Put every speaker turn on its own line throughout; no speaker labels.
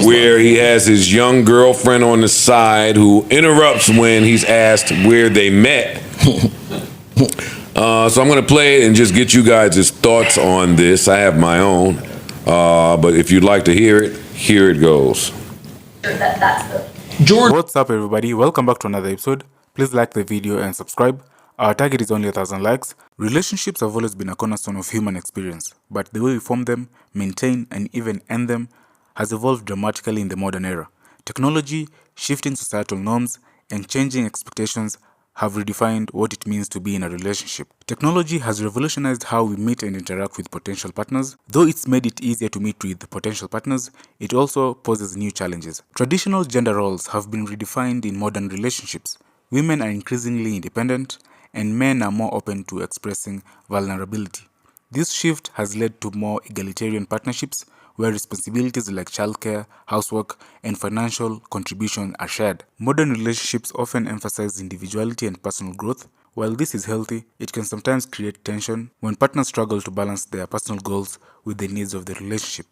where he has his young girlfriend on the side who interrupts when he's asked where they met. So I'm going to play it and just get you guys' thoughts on this. I have my own, but if you'd like to hear it, here it goes.
What's up, everybody? Welcome back to another episode. Please like the video and subscribe. Our target is only 1,000 likes. Relationships have always been a cornerstone of human experience, but the way we form them, maintain, and even end them has evolved dramatically in the modern era. Technology, shifting societal norms, and changing expectations have redefined what it means to be in a relationship. Technology has revolutionized how we meet and interact with potential partners. Though it's made it easier to meet with potential partners, it also poses new challenges. Traditional gender roles have been redefined in modern relationships. Women are increasingly independent, and men are more open to expressing vulnerability. This shift has led to more egalitarian partnerships where responsibilities like childcare, housework, and financial contribution are shared. Modern relationships often emphasize individuality and personal growth. While this is healthy, it can sometimes create tension when partners struggle to balance their personal goals with the needs of the relationship.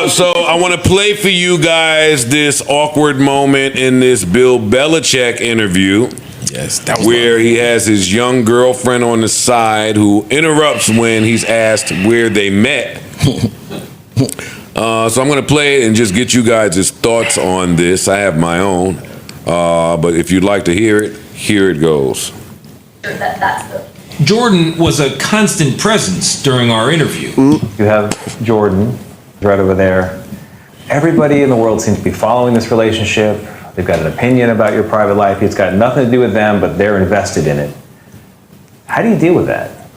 So I want to play for you guys this awkward moment in this Bill Belichik interview.
Yes, that was
where he has his young girlfriend on the side who interrupts when he's asked where they met. So I'm going to play it and just get you guys' thoughts on this. I have my own, but if you'd like to hear it, here it goes.
Jordan was a constant presence during our interview.
You have Jordan right over there. Everybody in the world seems to be following this relationship. They've got an opinion about your private life. It's got nothing to do with them, but they're invested in it. How do you deal with that?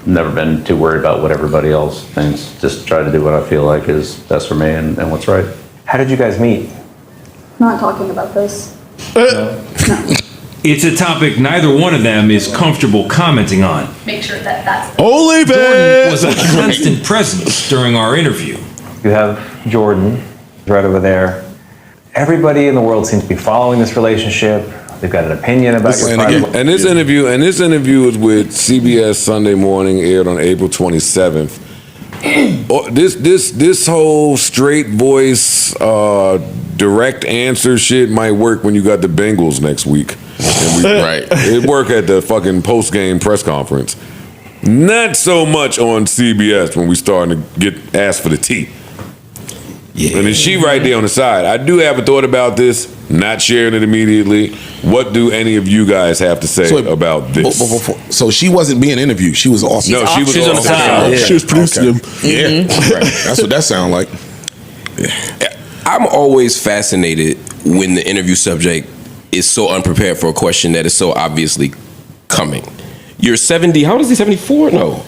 Never been too worried about what everybody else thinks. Just try to do what I feel like is best for me and what's right.
How did you guys meet?
Not talking about this.
No.
It's a topic neither one of them is comfortable commenting on.
Make sure that's
Only
Jordan was a constant presence during our interview.
You have Jordan right over there. Everybody in the world seems to be following this relationship. They've got an opinion about your private life.
And this interview is with CBS Sunday Morning, aired on April 27th. This whole straight voice, direct answer shit might work when you got the Bengals next week.
Right.
It work at the fucking post-game press conference. Not so much on CBS when we starting to get asked for the tea. Yeah. And then she right there on the side. I do have a thought about this, not sharing it immediately. What do any of you guys have to say about this?
So she wasn't being interviewed. She was off.
She was on the
side.
Yeah.
She was producing them. Yeah. Right. That's what that sounded like.
Yeah. I'm always fascinated when the interview subject is so unprepared for a question that is so obviously coming. You're 70. How old is he? 74? No.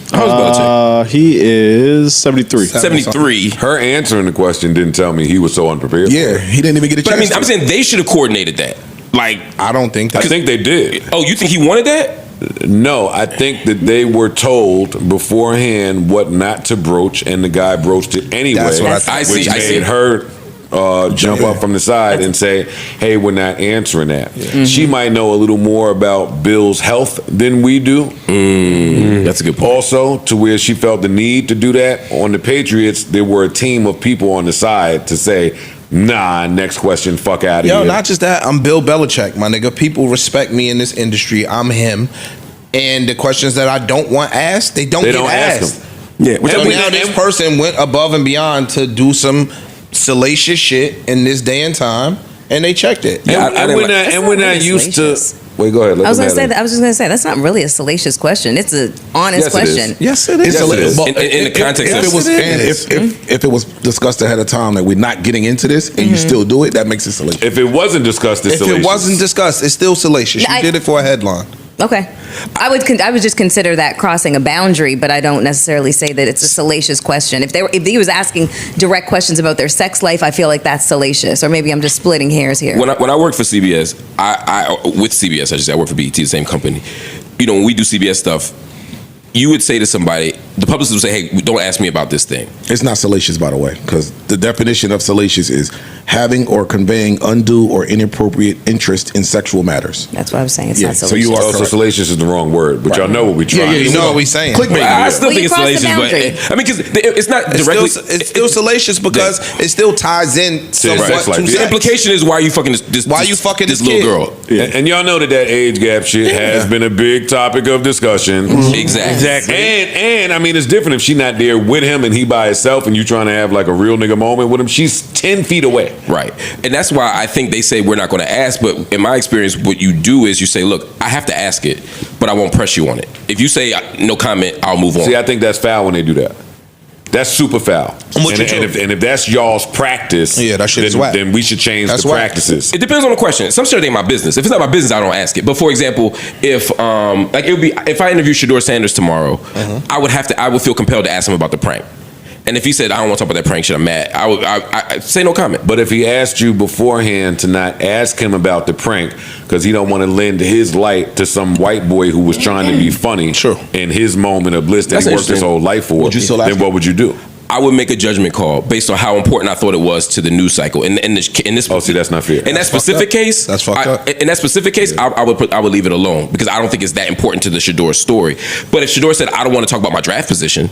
How old is Belichik?
He is 73.
73.
Her answering the question didn't tell me he was so unprepared.
Yeah, he didn't even get a chance.
But I mean, I'm saying they should have coordinated that. Like,
I don't think that.
I think they did.
Oh, you think he wanted that?
No, I think that they were told beforehand what not to broach, and the guy broached it anyway.
That's what
I see.
Which
I see.
made her jump up from the side and say, hey, we're not answering that. Yeah. She might know a little more about Bill's health than we do.
That's a good point.
Also, to where she felt the need to do that. On the Patriots, there were a team of people on the side to say, nah, next question, fuck out of here.
Yo, not just that. I'm Bill Belichik, my nigga. People respect me in this industry. I'm him. And the questions that I don't want asked, they don't get asked.
Ask them.
Yeah. So now this person went above and beyond to do some salacious shit in this day and time, and they checked it.
And we're not used to. Wait, go ahead.
I was just gonna say that's not really a salacious question. It's an honest question.
Yes, it is.
In the context of
if it was discussed ahead of time that we're not getting into this, and you still do it, that makes it salacious.
If it wasn't discussed, it's salacious.
If it wasn't discussed, it's still salacious. You did it for a headline.
Okay. I would just consider that crossing a boundary, but I don't necessarily say that it's a salacious question. If he was asking direct questions about their sex life, I feel like that's salacious. Or maybe I'm just splitting hairs here.
When I worked for CBS, with CBS, I work for BET, the same company. You know, when we do CBS stuff, you would say to somebody, the publicist will say, hey, don't ask me about this thing.
It's not salacious, by the way, because the definition of salacious is having or conveying undue or inappropriate interest in sexual matters.
That's what I was saying. It's
Yeah,
not
so
salacious.
you are
Also,
correct.
salacious is the wrong word, but y'all know what we try.
Yeah, you know what we saying.
Clickbait.
I still
Well,
think
you
it's
crossed the
salacious, but
boundary.
I mean, because it's not directly.
It's still salacious because it still ties in somewhat
sex life.
to
The
The
sex.
implication is why are you fucking this?
Why you fucking
this
this
little
kid?
girl?
And y'all know that age gap shit has been a big topic of discussion.
Exactly.
And I mean, it's different if she not there with him and he by himself and you trying to have like a real nigga moment with him. She's 10 feet away.
Right. And that's why I think they say we're not going to ask. But in my experience, what you do is you say, look, I have to ask it, but I won't press you on it. If you say no comment, I'll move on.
See, I think that's foul when they do that. That's super foul. And if that's y'all's practice,
Yeah, that shit is
then,
whack.
then we should change
That's
the
whack.
practices.
It depends on the question. Some shit ain't my business. If it's not my business, I don't ask it. But for example, if like it would be if I interview Shador Sanders tomorrow, I would feel compelled to ask him about the prank. And if he said I don't want to talk about that prank shit, I'm mad. I say no comment.
But if he asked you beforehand to not ask him about the prank because he don't want to lend his light to some white boy who was trying to be funny in his moment of bliss that
That's
he worked his
interesting.
whole life for,
Would you still ask
then what would you do?
I would make a judgment call based on how important I thought it was to the news cycle. In this,
Oh, see, that's not fair.
In that specific case,
That's fucked up.
In that specific case, I would leave it alone because I don't think it's that important to the Shador story. But if Shador said I don't want to talk about my draft position,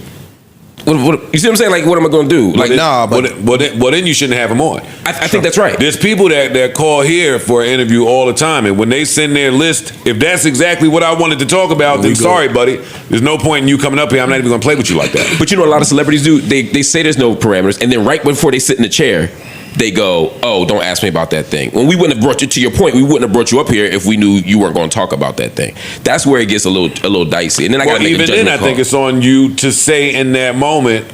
what you see what I'm saying? Like, what am I going to do? Like,
nah, but
well, then you shouldn't have him on.
I think that's right.
There's people that call here for an interview all the time, and when they send their list, if that's exactly what I wanted to talk about, then sorry, buddy. There's no point in you coming up here. I'm not even going to play with you like that.
But you know what a lot of celebrities do? They say there's no parameters, and then right before they sit in the chair, they go, oh, don't ask me about that thing. When we wouldn't have brought you, to your point, we wouldn't have brought you up here if we knew you weren't going to talk about that thing. That's where it gets a little dicey. And then I got to make a
even
judgment
then, I
call.
think it's on you to say in that moment,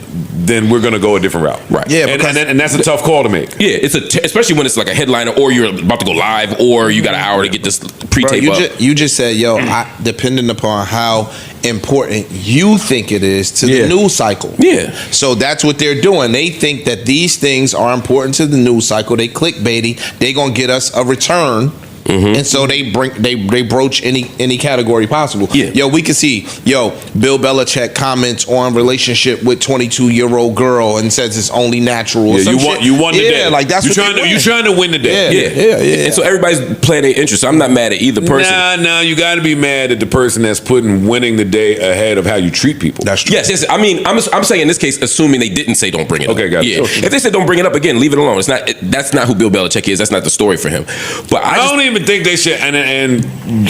then we're going to go a different route.
Right.
Yeah,
and that's a tough call to make.
Yeah, especially when it's like a headliner, or you're about to go live, or you got an hour to get this pre-tape up.
you just said, yo, depending upon how important you think it is to the news cycle.
Yeah.
So that's what they're doing. They think that these things are important to the news cycle. They clickbaity. They gonna get us a return. And so they broach any category possible.
Yeah.
Yo, we can see, Bill Belichik comments on relationship with 22-year-old girl and says it's only natural. Or
Yeah,
some
you won the day.
like that's
you
what
trying to win the day.
Yeah. And so everybody's playing their interest. So I'm not mad at either person.
Nah, you got to be mad at the person that's putting winning the day ahead of how you treat people.
That's true.
Yes. I mean, I'm saying in this case, assuming they didn't say don't bring it up.
Okay, got it.
Yeah. If they said don't bring it up again, leave it alone. That's not who Bill Belichick is. That's not the story for him. But
I don't even think they should. And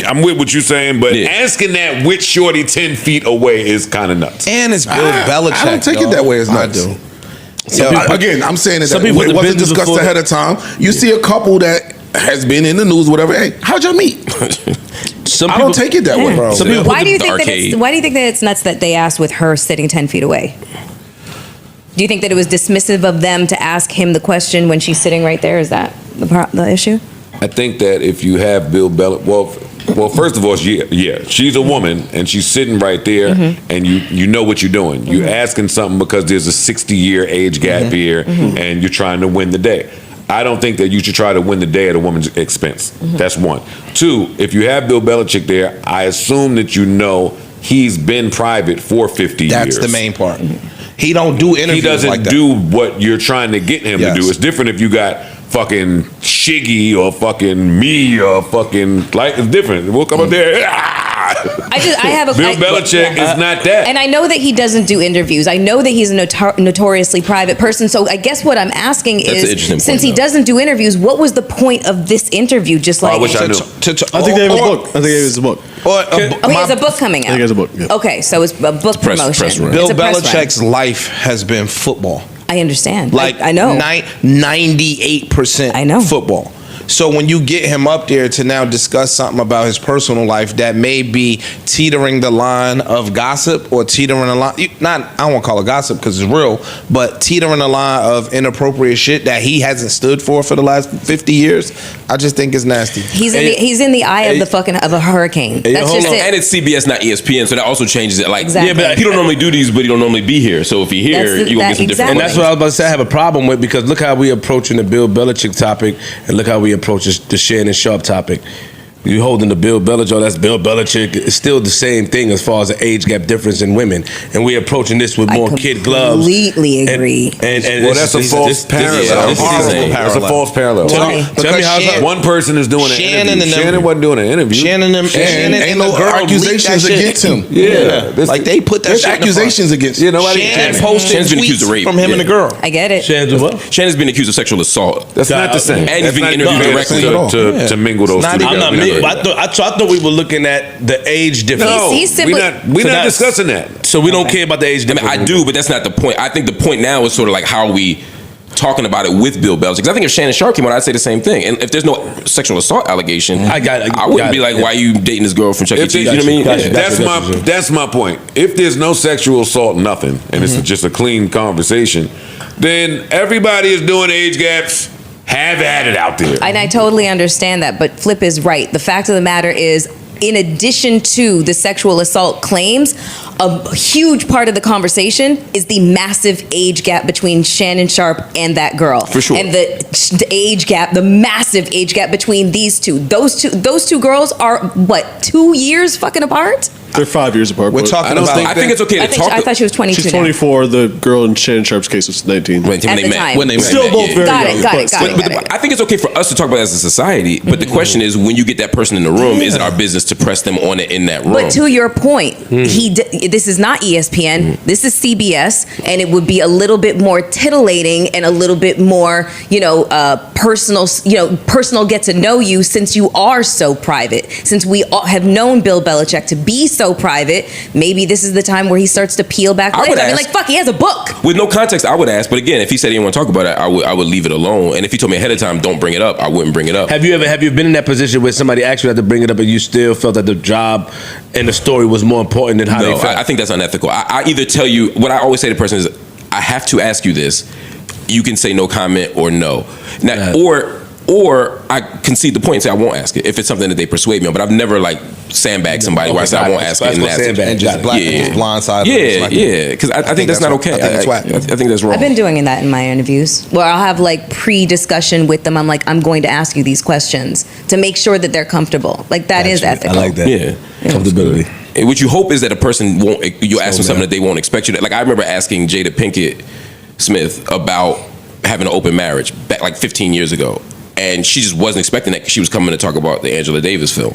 I'm with what you're saying, but asking that with Shorty 10 feet away is kind of nuts.
And it's Bill Belichick.
I don't take it that way as
I
nuts.
do.
Again, I'm saying
some
that
people
it
put the
wasn't
business
discussed
before
ahead of time. You see a couple that has been in the news, whatever. Hey, how'd y'all meet? I don't take it that way, bro.
Some people
Why
put
do you
the
think that
arcade.
why do you think that it's nuts that they asked with her sitting 10 feet away? Do you think that it was dismissive of them to ask him the question when she's sitting right there? Is that the issue?
I think that if you have Bill Belichick, well, first of all, yeah, she's a woman and she's sitting right there, and you know what you're doing. You're asking something because there's a 60-year age gap here, and you're trying to win the day. I don't think that you should try to win the day at a woman's expense. That's one. Two, if you have Bill Belichick there, I assume that you know he's been private for 50 years.
That's the main part. He don't do interviews
He doesn't
like that.
do what you're trying to get him to do. It's different if you got fucking Shiggy or fucking me or fucking it's different. We'll come up there.
I have a
Bill Belichick is not that.
And I know that he doesn't do interviews. I know that he's a notoriously private person. So I guess what I'm asking
That's an
is,
interesting
since
point,
he
though.
doesn't do interviews, what was the point of this interview? Just like
I wish I knew.
I think they have a book. I think it was a book.
he has a book coming
I
out.
think it's a book. Yeah.
Okay, so it's a book
press
promotion.
run.
Bill
It's a press run.
Belichick's life has been football.
I understand.
Like
I know.
98%
I know.
football. So when you get him up there to now discuss something about his personal life that may be teetering the line of gossip or teetering the line, I don't want to call it gossip because it's real, but teetering the line of inappropriate shit that he hasn't stood for the last 50 years, I just think it's nasty.
He's in the eye of the fucking of a hurricane. That's
Hold
just
on.
it.
And it's CBS, not ESPN, so that also changes it. Like,
Exactly.
Yeah, but
he don't normally do these, but he don't normally be here. So if he here,
That's
you gonna get some different.
exactly.
And that's what I was about to say. I have a problem with, because look how we approaching the Bill Belichick topic, and look how we approach the Shannon Sharp topic. You holding the Bill Belichick, that's Bill Belichick. It's still the same thing as far as the age gap difference in women. And we're approaching this with more kid gloves.
Completely agree.
And that's a false parallel. That's a false parallel.
Tell me how
one person is doing an interview. Shannon wasn't doing an interview.
Shannon
ain't no accusations against him.
Yeah.
Like they put that
There's
shit
accusations against him.
Shannon posted
Shannon's been accused of
tweets
rape.
from him and the girl.
I get it.
Shannon's been accused of sexual assault.
That's not the same.
And he's being interviewed directly
to mingle those two.
I'm not. I thought we were looking at the age difference.
No,
He's simply-
we're not discussing that.
So we don't care about the age
I
difference.
mean, I do, but that's not the point. I think the point now is sort of like how are we talking about it with Bill Belichick. Because I think if Shannon Sharp came out, I'd say the same thing. And if there's no sexual assault allegation, I wouldn't be like, why are you dating this girl from Chuck E. Cheese? You know what I mean?
That's my point. If there's no sexual assault, nothing, and it's just a clean conversation, then everybody is doing age gaps. Have at it out there.
And I totally understand that, but Flip is right. The fact of the matter is, in addition to the sexual assault claims, a huge part of the conversation is the massive age gap between Shannon Sharp and that girl.
For sure.
And the age gap, the massive age gap between these two. Those two girls are, what, 2 years fucking apart?
They're 5 years apart.
We're talking about.
I think it's okay to talk.
I thought she was 22.
She's 24. The girl in Shannon Sharp's case was 19.
When they met.
When they met.
Still both very
Got
young.
it, got it, got it.
But I think it's okay for us to talk about it as a society. But the question is, when you get that person in the room, is it our business to press them on it in that room?
But to your point, this is not ESPN. This is CBS, and it would be a little bit more titillating and a little bit more, personal. Personal get to know you, since you are so private. Since we all have known Bill Belichick to be so private, maybe this is the time where he starts to peel back layers. I mean, like, fuck, he has a book.
With no context, I would ask. But again, if he said he didn't want to talk about it, I would leave it alone. And if he told me ahead of time, don't bring it up, I wouldn't bring it up.
Have you been in that position where somebody actually had to bring it up and you still felt that the job and the story was more important than how they felt?
I think that's unethical. I either tell you, what I always say to the person is, I have to ask you this. You can say no comment or no. Now, or I concede the point and say I won't ask it if it's something that they persuade me on. But I've never sandbagged somebody where I say I won't ask it.
And just blindside.
Because I think that's not okay. I think that's wrong.
I've been doing that in my interviews, where I'll have like pre-discussion with them. I'm like, I'm going to ask you these questions to make sure that they're comfortable. Like, that is ethical.
I like that.
Yeah.
Comfortability.
And what you hope is that a person you ask them something that they won't expect you to. Like, I remember asking Jada Pinkett Smith about having an open marriage back like 15 years ago. And she just wasn't expecting that, because she was coming to talk about the Angela Davis film.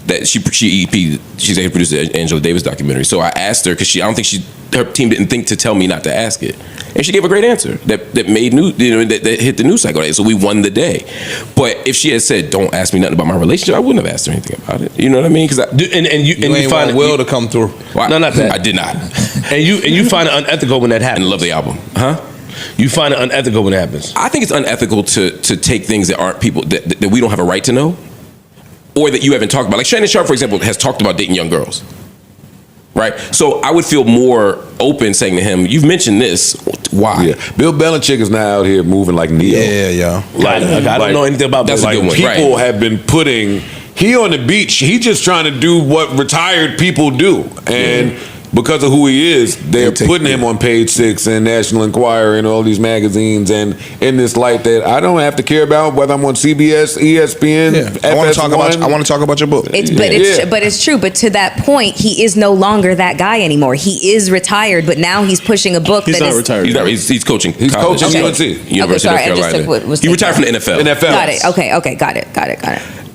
That she's produced the Angela Davis documentary. So I asked her, because I don't think her team didn't think to tell me not to ask it, and she gave a great answer that made news, that hit the news cycle. So we won the day. But if she had said, "Don't ask me nothing about my relationship," I wouldn't have asked her anything about it. You know what I mean? Because
you find Will to come through.
Well,
no, not that.
I did not.
And you find it unethical when that happens.
And love the album, huh?
You find it unethical when it happens.
I think it's unethical to take things that aren't people that we don't have a right to know, or that you haven't talked about. Like Shannon Sharp, for example, has talked about dating young girls, right? So I would feel more open saying to him, "You've mentioned this. Why?"
Yeah. Bill Belichick is now out here moving like Neo.
Yeah.
I don't know anything about
that's
Bill.
a good one.
People have been putting. He on the beach. He just trying to do what retired people do, and. Because of who he is, they're putting him on Page 6 and National Enquirer and all these magazines, and in this light that I don't have to care about whether I'm on CBS, ESPN.
I want to talk about your book.
But it's true. But to that point, he is no longer that guy anymore. He is retired, but now he's pushing a book.
He's not retired.
He's coaching.
He's coaching UNC,
University of Carolina. He retired from the NFL.
Got it. Okay. Got it.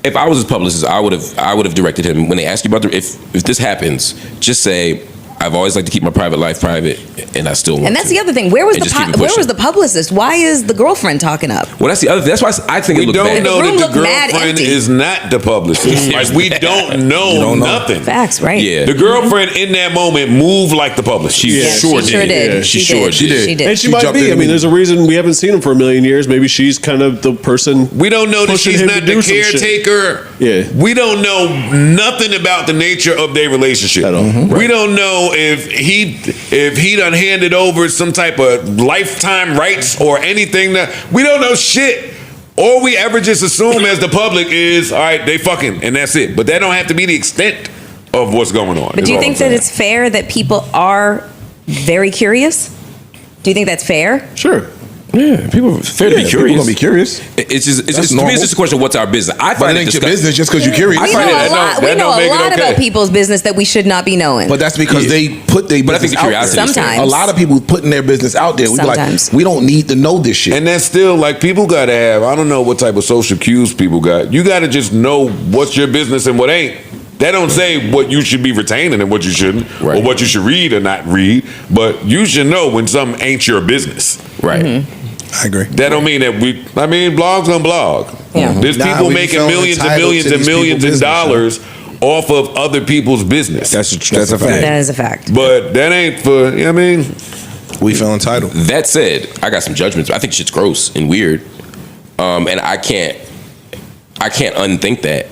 If I was his publicist, I would have directed him, when they ask you about if this happens, just say, I've always liked to keep my private life private, and I still want to.
And that's the other thing. Where was the publicist? Why is the girlfriend talking up?
Well, that's the other thing. That's why I think it looked bad.
We don't know that the girlfriend is not the publicist. Like, we don't know nothing.
Facts, right?
Yeah.
The girlfriend in that moment moved like the publicist.
She sure did.
She did.
And she might be. I mean, there's a reason we haven't seen him for a million years. Maybe she's kind of the person.
We don't know that she's not the caretaker.
Yeah.
We don't know nothing about the nature of their relationship.
At all.
We don't know if he done handed over some type of lifetime rights or anything. We don't know shit. All we ever just assume as the public is, all right, they fucking, and that's it. But that don't have to be the extent of what's going on.
But do you think that it's fair that people are very curious? Do you think that's fair?
Sure.
Yeah, people are fair to be curious.
People gonna be curious.
It's just, to
normal.
me, it's just a question of what's our business. I
But
find
it
it
ain't your
disgusting.
business just because you're curious.
We know a lot about people's business that we should not be knowing.
But that's because they put their
But I think
business
the
out there.
curiosity is fair.
Sometimes.
A lot of people putting their business out there. We be like,
Sometimes.
we don't need to know this shit.
And that's still like people gotta have, I don't know what type of social cues people got. You gotta just know what's your business and what ain't. That don't say what you should be retaining and what you shouldn't, or what you should read or not read, but you should know when something ain't your business.
Right.
I agree.
That don't mean that blogs gonna blog.
Yeah.
There's
Nah,
people
we
making
feel
millions and
entitled
millions
to
and
these
millions
people's
of
business,
dollars off of other people's business.
That's a fact.
That is a fact.
But that ain't for, you know what I mean?
We feel entitled.
That said, I got some judgments. I think shit's gross and weird, and I can't unthink that.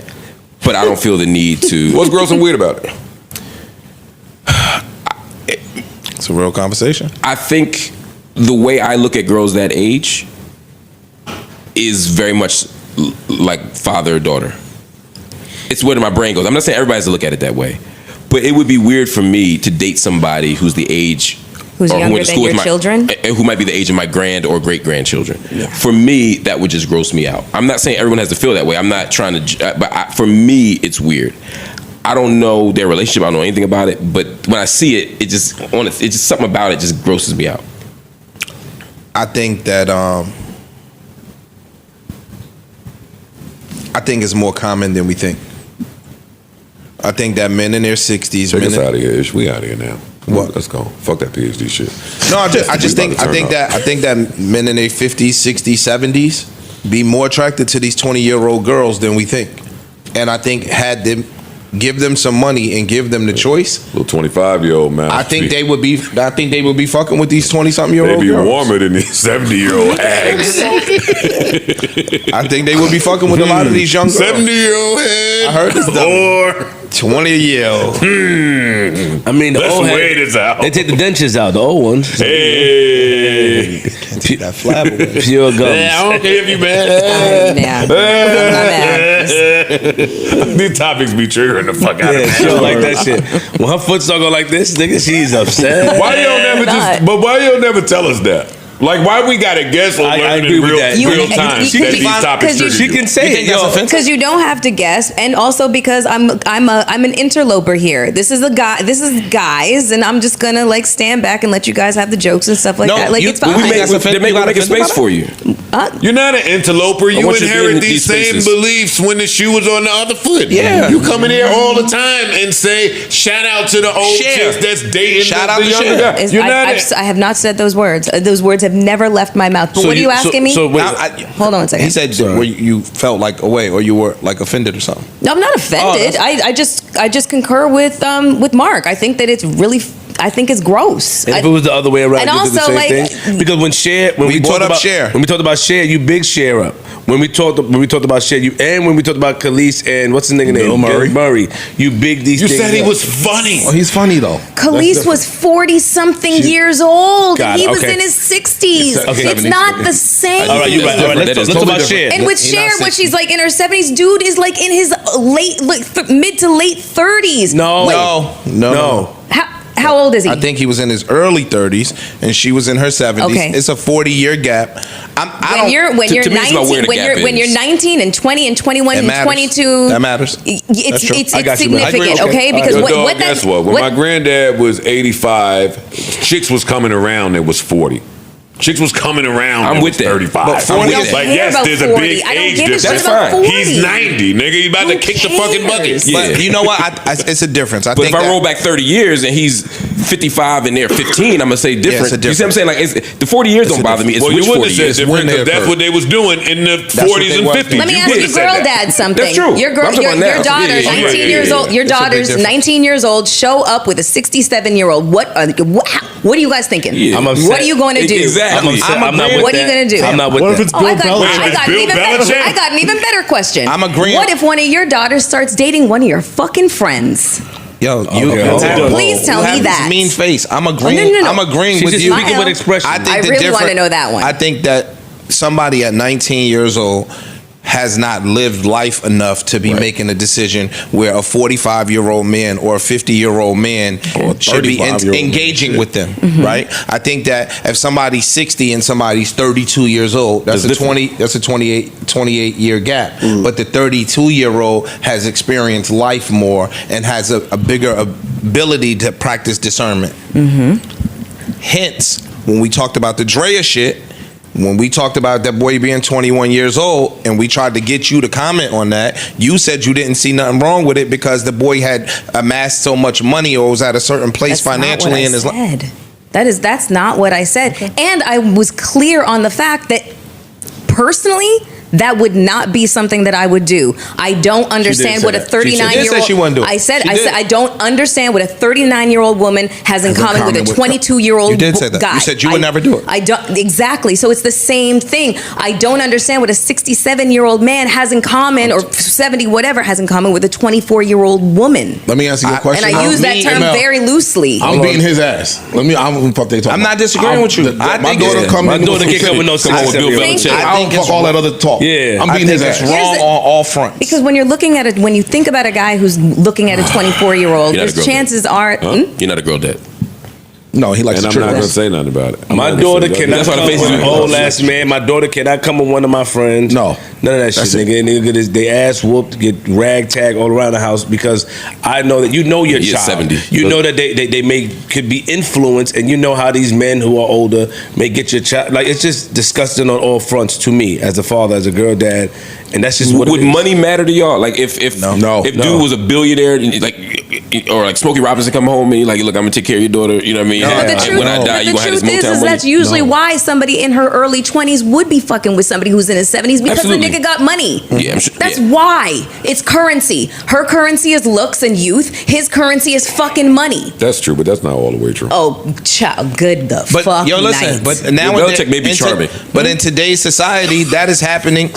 But I don't feel the need to.
What's gross and weird about it?
It's a real conversation.
I think the way I look at girls that age is very much like father or daughter. It's where my brain goes. I'm not saying everybody has to look at it that way, but it would be weird for me to date somebody who's the age,
Who's
or who
younger
went to
than
school
your
with
children?
who might be the age of my grand or great grandchildren. For me, that would just gross me out. I'm not saying everyone has to feel that way. I'm not trying to, but for me, it's weird. I don't know their relationship. I don't know anything about it. But when I see it, it's just something about it just grosses me out.
I think that I think it's more common than we think. I think that men in their 60s.
Check us out of here, Ish. We out of here now.
What?
Let's go. Fuck that PhD shit.
No, I think that men in their 50s, 60s, 70s be more attracted to these 20-year-old girls than we think. And I think had them give them some money and give them the choice,
Little 25-year-old man.
I think they would be fucking with these 20-something-year-old
They be
girls.
warmer than these 70-year-old hags.
I think they would be fucking with a lot of these young girls.
70-year-old hags.
I heard this
Or
20-year-old.
I mean, the
let's
old
weigh this out.
They take the dentures out, the old ones.
Hey.
Can't take that flab away.
Pure gums.
Yeah, I don't care if you mad. These topics be triggering the fuck out of me.
She don't like that shit. When her foot start going like this, nigga, she's upset.
Why you never tell us that? Like, why we gotta guess or
I
learn
agree
in
with
real
that.
time that these topics trigger
She
you?
can say it, yo.
Because you don't have to guess, and also because I'm an interloper here. This is guys, and I'm just gonna like stand back and let you guys have the jokes and stuff like that. Like it's fine.
They're making space for you.
You're not an interloper. You
want you to be
inherit
in
these
these
same
spaces.
beliefs when the shoe was on the other foot.
Yeah.
You come in here all the time and say, shout out to the old chicks that's dating
Shout
the
out to
younger
Cher.
guy. You're not
I have not said those words. Those words have never left my mouth. But
So
what are you asking me?
So wait,
Hold on one second.
He said where you felt like away or you were like offended or something.
No, I'm not offended. I just concur with Mark. I think that it's really. I think it's gross.
if it was the other way around,
And
you did the
also,
same
like-
thing. Because when
We
we
brought
talked
up
about
Cher.
when we talked about Cher, you big Cher up. When we talked about Cher, you and when we talked about Khalees and what's the nigga name?
Bill Murray.
You big these.
You
things
said he
up.
was funny.
Oh, he's funny though.
Khalees was 40-something years old.
Got
And he
it,
was
okay.
in his 60s.
Okay.
It's not the same.
All right, you're right. All right,
That
let's
is
talk
totally
about Cher.
And with
He
Cher,
not
when
60.
she's like in her 70s, dude is like in his mid to late 30s.
No.
How old is he?
I think he was in his early 30s and she was in her 70s.
Okay.
It's a 40-year gap.
When you're
to me, it's about where the gap
when you're
is.
19 and 20 and 21
It
and
matters.
22,
That matters.
It's
That's true.
it's
I got you, man. I agree.
significant, okay? Because
Yo,
what
dog,
that
guess what? When my granddad was 85, chicks was coming around that was 40. Chicks was coming around.
I'm
that
with
was
that.
35.
But 40
I'm with
don't
it. Like,
care
yes,
about
there's a
40.
big
I don't
age
give a shit
difference.
about 40.
He's 90, nigga. You about to kick the fucking bucket.
But you know what? It's a difference. I
But
think
if I roll back 30 years and he's 55 and they're 15, I'm gonna say different.
it's a
You see what I'm saying? Like the 40 years don't bother me. It's
Well, you
which
wouldn't
40
have said
years.
different because that's what they was doing in the 40s and 50s.
Let me ask
wouldn't
you,
have
girl
said that.
dad, something.
That's true.
Your
I'm talking about now.
daughter's
Yeah,
19 years old. Your
It's a big
daughter's
difference.
19 years old. Show up with a 67-year-old. What are you guys thinking?
Yeah.
I'm upset.
What are you going to do?
Exactly.
I'm upset. I'm not with
What are you
that.
gonna do?
I'm not with that.
Oh, I got an
Bill
even better.
Belichik?
I got an even better question.
I'm agreeing.
What if one of your daughters starts dating one of your fucking friends?
Yo,
Please tell
you
me
have
that.
This mean face. I'm agreeing.
no.
I'm agreeing
She's
with
just
you.
speaking with expression.
I think
I
the
really want to
different-
know that one.
I think that somebody at 19 years old has not lived life enough to be making a decision where a 45-year-old man or a 50-year-old man should be engaging with them, right? I think that if somebody's 60 and somebody's 32 years old, that's a 28 year gap. But the 32-year-old has experienced life more and has a bigger ability to practice discernment. Hence, when we talked about the Drea shit, when we talked about that boy being 21 years old and we tried to get you to comment on that, you said you didn't see nothing wrong with it because the boy had amassed so much money or was at a certain place financially in his life.
That's not what I said. And I was clear on the fact that personally, that would not be something that I would do. I don't understand what a 39-year-old. I said I don't understand what a 39-year-old woman has in common with a 22-year-old guy.
You did say that. You said you would never do it.
I don't exactly. So it's the same thing. I don't understand what a 67-year-old man has in common, or 70 whatever has in common with a 24-year-old woman.
Let me answer your question.
And I use that term very loosely.
I'm beating his ass. I'm
not disagreeing with you.
My daughter come in.
My daughter can't come with no come on with Bill Belichick.
I don't fuck all that other talk.
Yeah,
I'm beating his ass.
It's wrong on all fronts.
Because when you're looking at it, when you think about a guy who's looking at a 24-year-old, there's chances are.
You're not a girl dad.
No, he likes
and
to
I'm not going to say nothing about it.
My daughter cannot come with an old ass man. My daughter cannot come with one of my friends.
No.
None of that shit, nigga. They ass whooped, get ragtag all around the house because I know that you know your child.
70.
You know that they could be influenced, and you know how these men who are older may get your child. Like, it's just disgusting on all fronts to me as a father, as a girl dad, and that's just what
Would
it is.
money matter to y'all? Like if dude was a billionaire, or like Smokey Robinson come home and you're like, look, I'm gonna take care of your daughter. You know what I mean?
No,
when I die, you gonna have this Motown money.
That's usually why somebody in her early 20s would be fucking with somebody who's in his 70s, because the nigga got money.
Yeah, I'm sure,
that's why. It's currency. Her currency is looks and youth. His currency is fucking money.
That's true, but that's not all the way true.
Oh, child, good the
but,
fuck
yo, listen,
night.
but now
Belichick may be charming.
But in today's society, that is happening.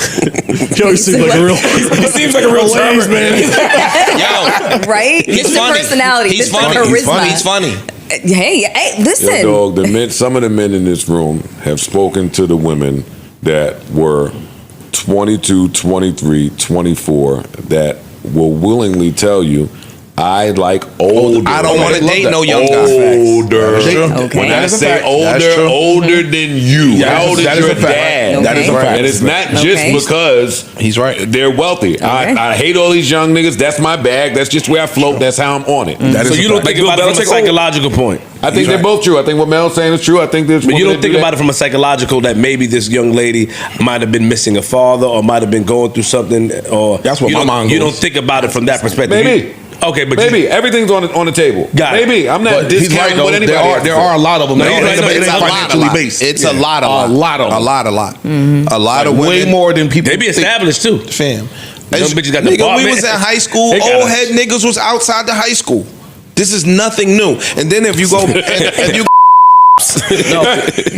Yo, he seems like a real. He seems like a real charmer, man.
Yo,
right?
He's funny.
Personality.
He's funny. He's funny.
Hey, listen.
Yo, dog, some of the men in this room have spoken to the women that were 22, 23, 24 that will willingly tell you, I like older.
I don't want to date no young guy.
Older.
Okay.
When I say older than you. How old is your dad?
That is a fact.
And it's not just because
he's right.
They're wealthy. I hate all these young niggas. That's my bag. That's just where I float. That's how I'm on it.
So you don't think about it from a psychological point?
I think they're both true. I think what Mel's saying is true. I think there's.
But you don't think about it from a psychological that maybe this young lady might have been missing a father or might have been going through something, or
that's what my mind goes.
You don't think about it from that perspective.
Maybe.
Okay, but
maybe everything's on the table.
Maybe
I'm not discounting what anybody.
There are a lot of them.
It's financially based. It's a lot of a lot of women.
Way more than people.
They be established too,
fam.
Bitches got the
Nigga, we was in high school. Old head niggas was outside the high school. This is nothing new. And then if you go, if you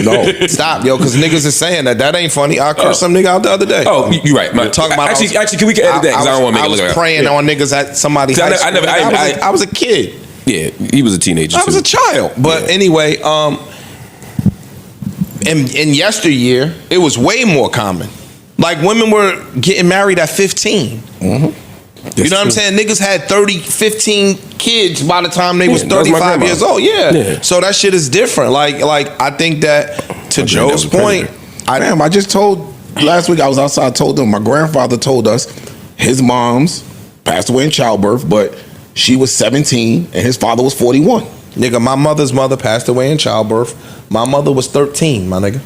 no, stop, yo, because niggas is saying that ain't funny. I cursed some nigga out the other day.
Oh, you're right.
Talking about
actually, can we edit that? Because I don't want to make it look like
I was praying on niggas at somebody's high school. I was a kid.
Yeah, he was a teenager.
I was a child. But anyway, in yesteryear, it was way more common. Like, women were getting married at 15. You know what I'm saying? Niggas had 15 kids by the time they was 35 years old. Yeah. So that shit is different. Like I think that, to Joe's point,
I just told last week, I was outside, told them my grandfather told us his mom's passed away in childbirth, but she was 17 and his father was 41.
Nigga, my mother's mother passed away in childbirth. My mother was 13, my nigga.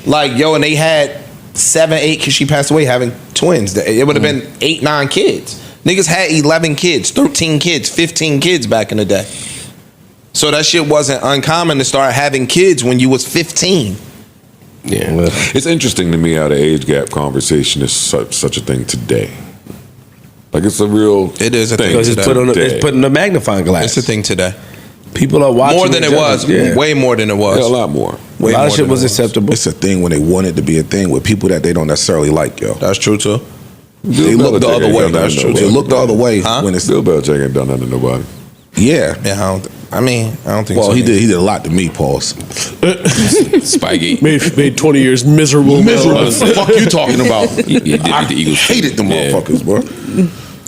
Like, yo, and they had 7, 8, because she passed away having twins. It would have been 8, 9 kids. Niggas had 11 kids, 13 kids, 15 kids back in the day. So that shit wasn't uncommon to start having kids when you was 15.
Yeah. It's interesting to me how the age gap conversation is such a thing today. Like, it's a real
It is a thing
because
today.
it's put in a magnifying glass.
It's a thing today.
People are watching
more than it was.
Yeah.
Way more than it was.
Yeah, a lot more.
A lot of shit was acceptable.
It's a thing when they want it to be a thing with people that they don't necessarily like, yo.
That's true too.
They look the other way.
That's true.
They look the other way when it's
Bill Belichick ain't done nothing to nobody.
Yeah.
Yeah, I mean, I don't think.
Well,
so.
he did a lot to me, pause.
Spygate.
Made 20 years miserable.
Miserable. What the fuck you talking about?
I the Eagles.
Hated them motherfuckers, bro.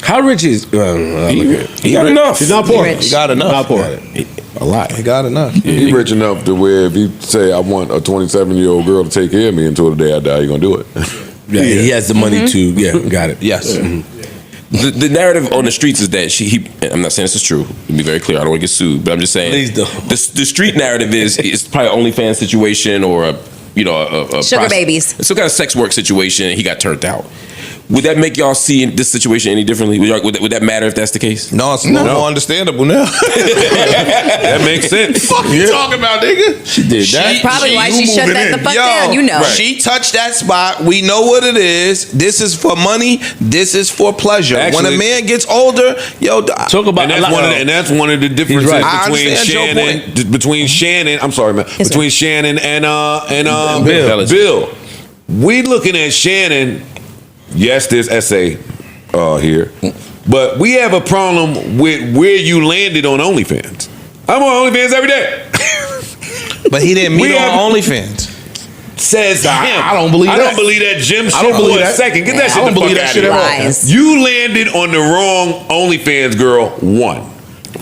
How rich is?
He got enough.
He's not poor.
He got enough.
Not poor.
A lot.
He got enough.
He rich enough to where if you say I want a 27-year-old girl to take care of me until the day I die, you're gonna do it.
Yeah, he has the money to. Yeah, got it.
Yes.
The narrative on the streets is that I'm not saying this is true. To be very clear, I don't want to get sued, but I'm just saying.
Please don't.
The street narrative is it's probably an OnlyFans situation or a
Sugar babies.
Some kind of sex work situation, and he got turned out. Would that make y'all see this situation any differently? Would that matter if that's the case?
No, it's more understandable now.
That makes sense.
Fuck you talking about, nigga?
She did that.
That's probably why she shut that the fuck down.
She touched that spot. We know what it is. This is for money. This is for pleasure.
Actually,
when a man gets older,
talk about
and that's one of the differences between Shannon. I'm sorry, man.
Yes,
between Shannon and
Bill.
Bill. We looking at Shannon. Yes, there's essay here, but we have a problem with where you landed on OnlyFans. I'm on OnlyFans every day.
But he didn't meet on OnlyFans.
Says him.
I don't believe that.
I don't believe that Jim shit
I don't believe
for a
that.
second. Get that
I
shit
don't
the
believe
fuck
that
out
shit
of
at all.
here.
Lies.
You landed on the wrong OnlyFans girl, 1.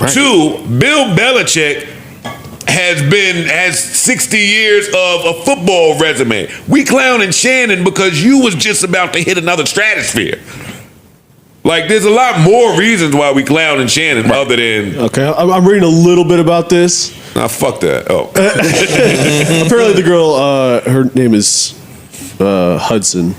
Right. 2, Bill Belichik has 60 years of a football resume. We clowning Shannon because you was just about to hit another stratosphere. Like, there's a lot more reasons why we clowning Shannon other than...
Okay, I'm reading a little bit about this.
Nah, fuck that. Oh.
Apparently the girl, her name is Hudson.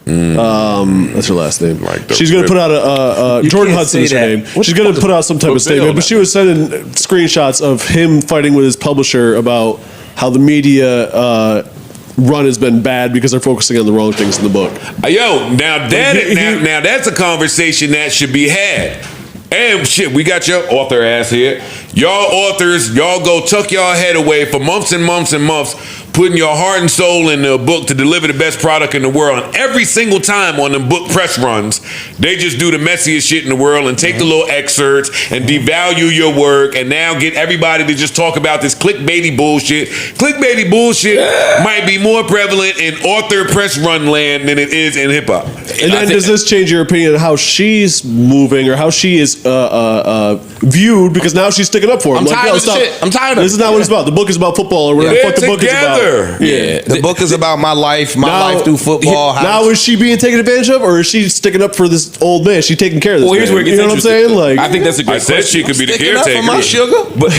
That's her last name. She's going to put out a Jordan Hudson is her name. She's going to put out some type of statement, but she was sending screenshots of him fighting with his publisher about how the media run has been bad because they're focusing on the wrong things in the book.
Yo, now that's a conversation that should be had. And shit, we got your author ass here. Y'all authors, y'all go tuck y'all head away for months and months and months, putting your heart and soul in the book to deliver the best product in the world. And every single time on them book press runs, they just do the messiest shit in the world and take the little excerpts and devalue your work and now get everybody to just talk about this clickbaity bullshit. Clickbaity bullshit might be more prevalent in author press run land than it is in hip hop.
And then does this change your opinion on how she's moving or how she is viewed? Because now she's sticking up for him.
I'm tired of this shit. I'm tired of
this. Is not what it's about. The book is about football or whatever the fuck the book is about.
Yeah.
The book is about my life through football.
Now is she being taken advantage of, or is she sticking up for this old man? She's taking care of this.
Well, here's
man.
where it gets
you know what I'm saying? Like,
I think that's a great question.
I said she could be the
Sticking up
caretaker.
for my sugar.
But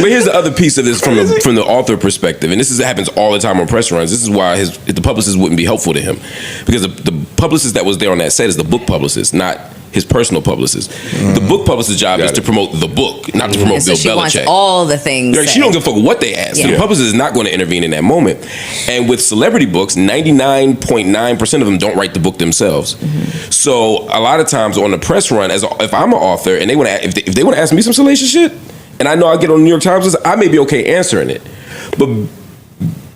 here's the other piece of this from the author perspective, and this happens all the time on press runs. This is why the publicist wouldn't be helpful to him, because the publicist that was there on that set is the book publicist, not his personal publicist. The book publicist's job is to promote the book, not to promote Bill
she wants
Belichick.
all the things.
Like, she don't give a fuck what they ask.
Yeah.
The publicist is not going to intervene in that moment. And with celebrity books, 99.9% of them don't write the book themselves. So a lot of times on the press run, if I'm an author and if they want to ask me some salacious shit, and I know I get on the New York Times, I may be okay answering it.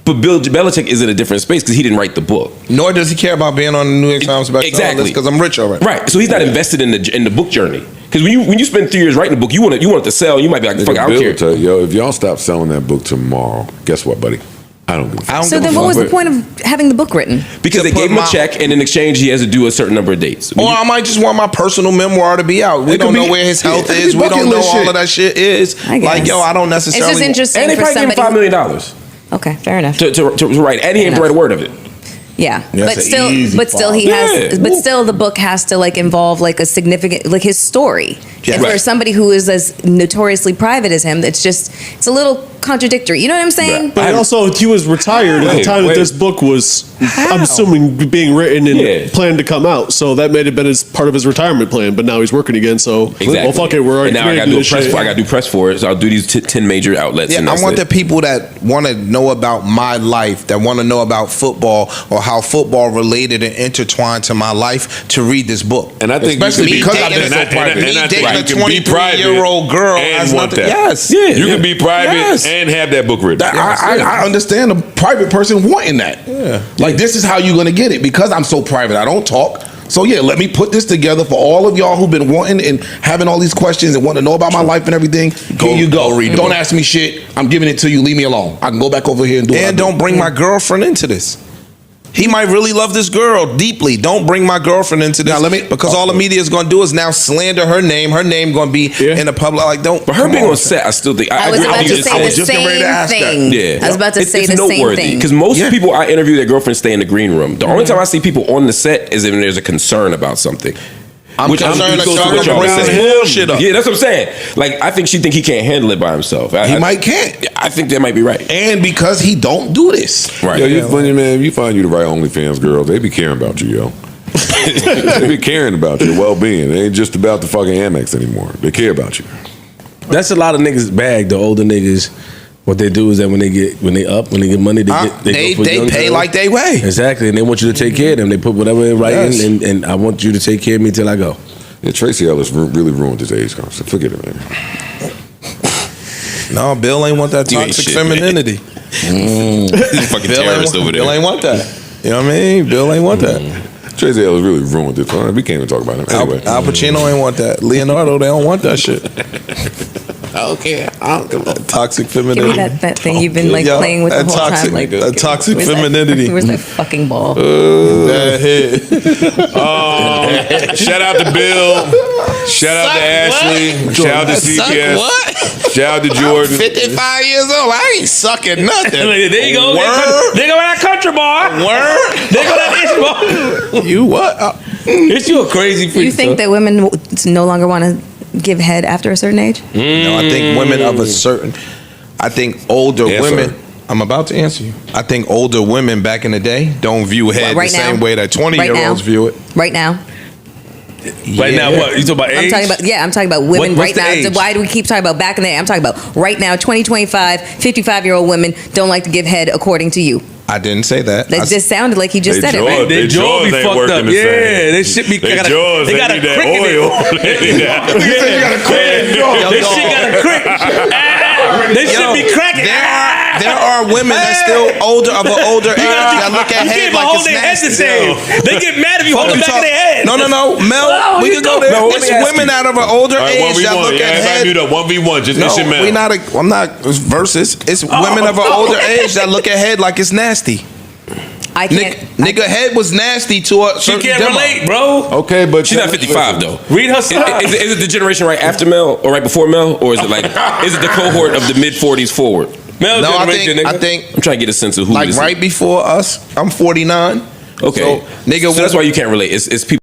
But Bill Belichick is in a different space because he didn't write the book.
Nor does he care about being on the New York Times bestseller
Exactly.
list because I'm rich already.
Right. So he's not invested in the book journey. Because when you spend 3 years writing a book, you want it to sell. You might be like, fuck, I don't care.
Tell you, yo, if y'all stop selling that book tomorrow, guess what, buddy? I don't give a fuck.
So then what was the point of having the book written?
Because they gave him a check, and in exchange, he has to do a certain number of dates.
Or I might just want my personal memoir to be out. We don't know where his health is. We don't know all of that shit is. Like, yo, I don't necessarily.
It's just interesting
and they
for
probably gave him
somebody.
$5 million.
Okay, fair enough.
To write, and he didn't write a word of it.
Yeah,
That's
but
an
still,
easy
still the book has to like involve like a significant, like his story.
Yeah.
And for
Right.
somebody who is as notoriously private as him, it's a little contradictory. You know what I'm saying?
but also he was retired at the time that this book was, I'm assuming, being written and planned to come out. So that may have been as part of his retirement plan. But now he's working again. So well, fuck it, we're already.
And now I got to do a press. I got to do press for it. So I'll do these 10 major outlets.
Yeah,
and
I want the people that want to know about my life, that want to know about football or how football related and intertwined to my life, to read this book.
And I think
especially
you
because
can be,
I've been so private. Me dating a
you can be private
23-year-old girl
and
has
want
nothing.
that.
Yes,
you can be private and have that book written.
I understand a private person wanting that.
Yeah.
Like, this is how you're gonna get it because I'm so private. I don't talk. So yeah, let me put this together for all of y'all who've been wanting and having all these questions and want to know about my life and everything. Here you go. Don't ask me shit. I'm giving it to you. Leave me alone. I can go back over here and do it.
And don't bring my girlfriend into this. He might really love this girl deeply. Don't bring my girlfriend into this.
Now,
because all the media is going to do is now slander her name. Her name going to be in the public. Like, don't.
But her being on set, I still think.
I was about to say the same thing.
Yeah,
I was about to say the same thing.
Because most people I interview, their girlfriends stay in the green room. The only time I see people on the set is if there's a concern about something.
I'm concerned that y'all gonna bring this bullshit up.
Yeah, that's what I'm saying. Like, I think she think he can't handle it by himself.
He might can't.
I think that might be right.
And because he don't do this.
Right. Yo, you funny, man. You find you the right OnlyFans girls, they be caring about you, yo. They be caring about your well-being. It ain't just about the fucking Amex anymore. They care about you.
That's a lot of niggas' bag. The older niggas, what they do is that when they get money, they
pay like they weigh.
Exactly, and they want you to take care of them. They put whatever in writing, and I want you to take care of me till I go.
Yeah, Tracy Ellis really ruined his age concept. Forget it, man.
No, Bill ain't want that toxic femininity.
He's fucking terrorist over there.
Bill ain't want that. You know what I mean? Bill ain't want that.
Tracy Ellis really ruined it. We can't even talk about him. Anyway.
Al Pacino ain't want that. Leonardo, they don't want that shit.
Okay, I don't give a
toxic
Give
femininity.
me that thing you've been like playing with the whole
toxic,
time. Like
that toxic
where's
femininity.
Where's that fucking ball?
That head.
Shout out to Bill. Shout out to Ashley. Shout out to CBS. Shout out to Jordan.
I'm 55 years old. I ain't sucking nothing.
There you go.
Word.
There go that country boy.
Word.
There go that itch boy.
You what?
It's you a crazy freak.
You think that women no longer want to give head after a certain age?
No, I think women of a certain. I think older women. I'm about to answer you. I think older women back in the day don't view head the same way that 20-year-olds view it.
Right now.
Right now, what? You talking about age?
I'm talking about women
What's
right
the
now.
age?
Why do we keep talking about back in the day? I'm talking about right now, 25, 55-year-old women don't like to give head according to you.
I didn't say that.
That just sounded like he just said it, right?
Their jaw be fucked up. Yeah, they shit be. They got a crick in it. They shit got a crick. They should be cracking.
There are women that still of an older age that look at head like it's nasty.
They get mad if you hold them back in their head.
No, Mel, we can go there. It's women out of an older age that look at head.
1v1, just issue Mel.
I'm not versus. It's women of an older age that look at head like it's nasty.
I can't.
Nigga head was nasty to a
She
certain
can't
demo.
relate, bro.
Okay, but
She's not 55 though.
Read her side.
Is it the generation right after Mel or right before Mel, or is it like is it the cohort of the mid 40s forward?
Mel
No,
generation,
I think
I'm trying to get a sense of who
like
this
right
is.
before us. I'm 49.
Okay,
So, nigga,
so that's why you can't relate. It's people.